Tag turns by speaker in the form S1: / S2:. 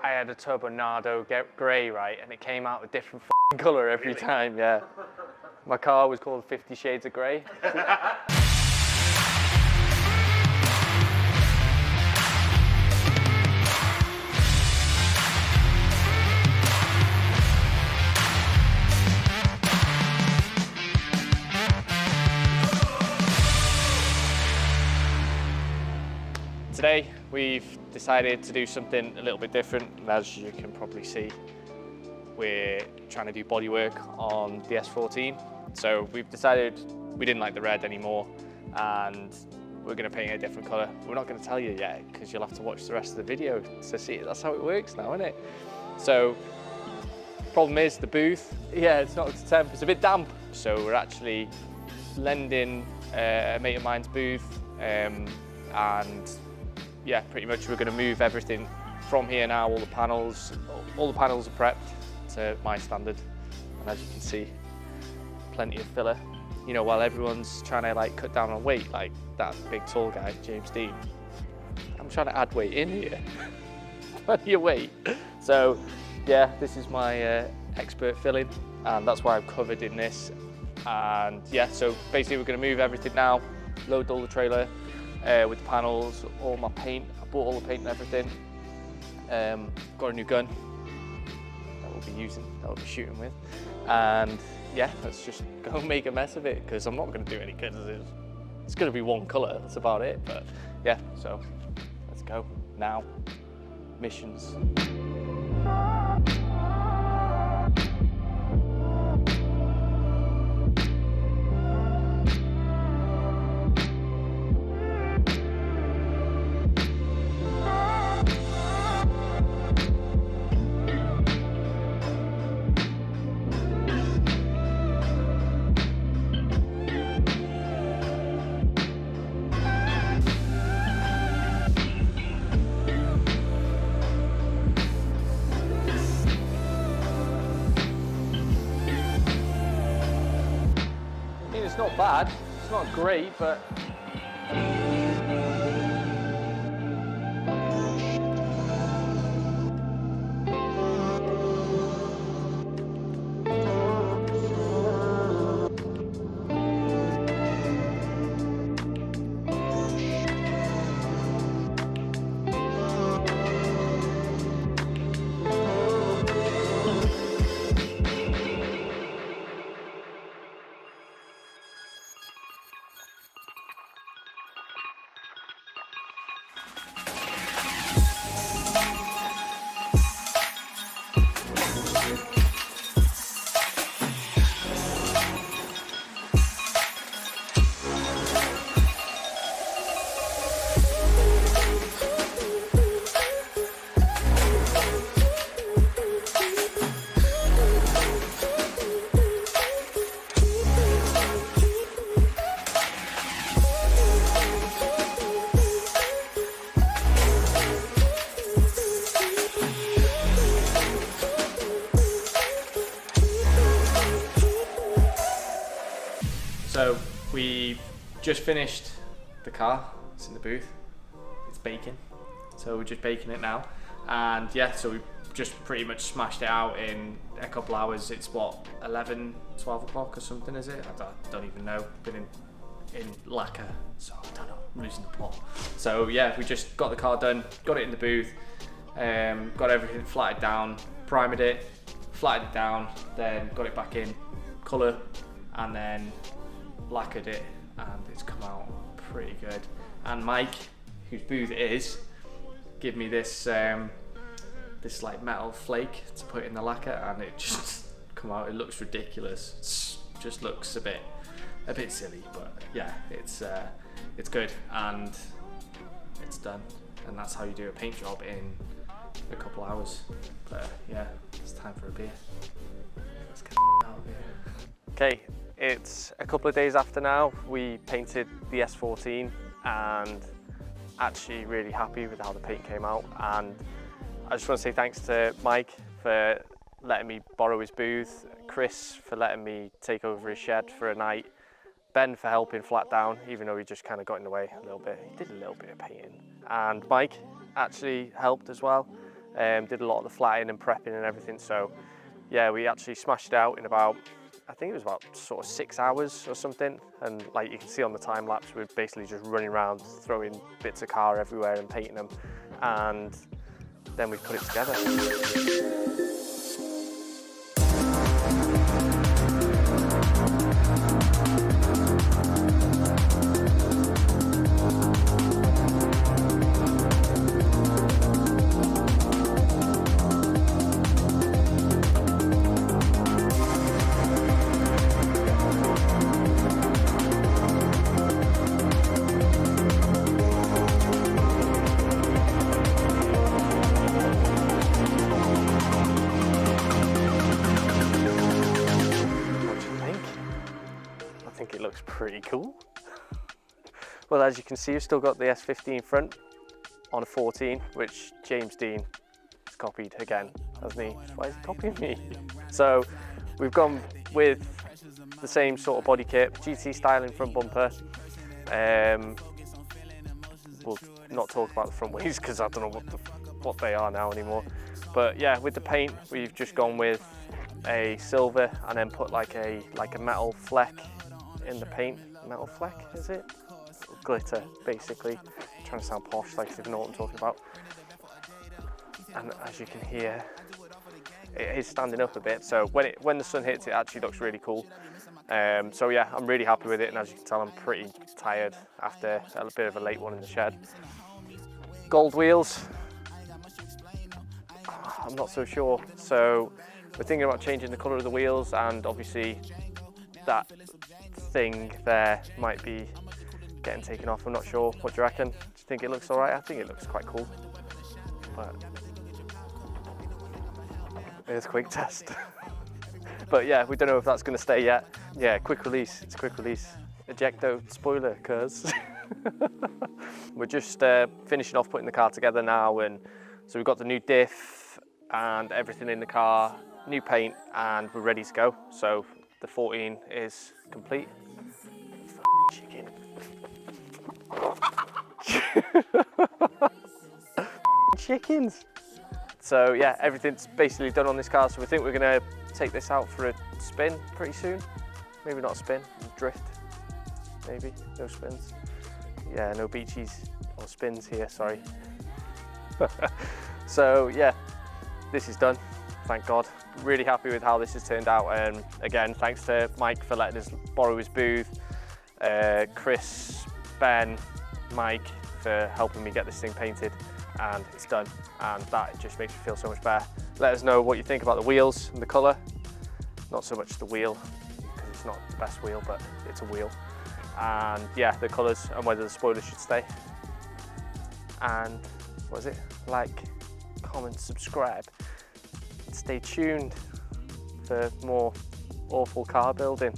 S1: I had a Turbonado grey, right, and it came out a different colour every time, yeah. My car was called 50 Shades of Grey. Today we've decided to do something a little bit different, and as you can probably see, we're trying to do bodywork on the S14. So we've decided we didn't like the red anymore and we're going to paint it a different colour. We're not going to tell you yet because you'll have to watch the rest of the video to see it. That's how it works now, isn't it? So problem is the booth, yeah, it's not up to temp, it's a bit damp. So we're actually lending a mate of mine's booth and yeah, pretty much we're going to move everything from here now. All the panels are prepped to my standard, and as you can see, plenty of filler. You know, while everyone's trying to like cut down on weight, like that big tall guy, James Dean, I'm trying to add weight in here. Plenty of weight. So yeah, this is my expert filling, and that's why I'm covered in this. And yeah, so basically we're going to move everything now, load all the trailer with the panels, all my paint. I bought all the paint and everything. Got a new gun that we'll be shooting with. And yeah, let's just go and make a mess of it, because I'm not going to do any colours. It's going to be one colour, that's about it. But yeah, so let's go now. Missions. It's not bad, it's not great, but so we've just finished the car. It's in the booth. It's baking. So we're just baking it now. And yeah, so we've just pretty much smashed it out in a couple hours. It's what, 11, 12 o'clock or something, is it? I don't even know. Been in lacquer, so I don't know, I'm losing the plot. So yeah, we just got the car done, got it in the booth, got everything flatted down, primed it, flatted it down, then got it back in colour, and then lacquered it, and it's come out pretty good. And Mike, whose booth it is, give me this this like metal flake to put in the lacquer, and it just come out. It looks ridiculous. It just looks a bit silly, but yeah, it's good and it's done. And that's how you do a paint job in a couple hours. But yeah, it's time for a beer. Let's get out of here. Okay. It's a couple of days after now. We painted the S14 and actually really happy with how the paint came out. And I just want to say thanks to Mike for letting me borrow his booth, Chris for letting me take over his shed for a night, Ben for helping flat down, even though he just kind of got in the way a little bit. He did a little bit of painting. And Mike actually helped as well. did a lot of the flatting and prepping and everything. So yeah, we actually smashed it out in about, I think it was about sort of 6 hours or something. And like you can see on the time lapse, we're basically just running around, throwing bits of car everywhere and painting them. And then we put it together. I think it looks pretty cool. Well, as you can see, we've still got the S15 front on a 14, which James Dean has copied again, hasn't he? Why is he copying me? So we've gone with the same sort of body kit, GT styling front bumper. We'll not talk about the front wheels because I don't know what they are now anymore. But yeah, with the paint, we've just gone with a silver and then put like a metal fleck in the paint. Metal fleck, is it? Glitter, basically. I'm trying to sound posh, like if you know what I'm talking about. And as you can hear, it is standing up a bit. So when the sun hits, it actually looks really cool. So yeah, I'm really happy with it. And as you can tell, I'm pretty tired after a bit of a late one in the shed. Gold wheels. I'm not so sure. So we're thinking about changing the colour of the wheels, and obviously that thing there might be getting taken off. I'm not sure. What do you reckon? Do you think it looks all right? I think it looks quite cool. But earthquake test. But yeah, we don't know if that's going to stay yet. Yeah, quick release. It's quick release. Ejecto spoiler, cuz. We're just finishing off putting the car together now, and so we've got the new diff and everything in the car, new paint, and we're ready to go. So the 14 is complete. Chicken. Chickens. So yeah, everything's basically done on this car. So we think we're gonna take this out for a spin pretty soon. Maybe not a spin, drift. Maybe, no spins. Yeah, no beachies or spins here, sorry. So yeah, this is done, thank God. Really happy with how this has turned out. And again, thanks to Mike for letting us borrow his booth. Chris, Ben, Mike for helping me get this thing painted, and it's done. And that just makes me feel so much better. Let us know what you think about the wheels and the colour. Not so much the wheel, because it's not the best wheel, but it's a wheel. And yeah, the colours and whether the spoilers should stay. And what is it? Like, comment, subscribe. Stay tuned for more awful car building.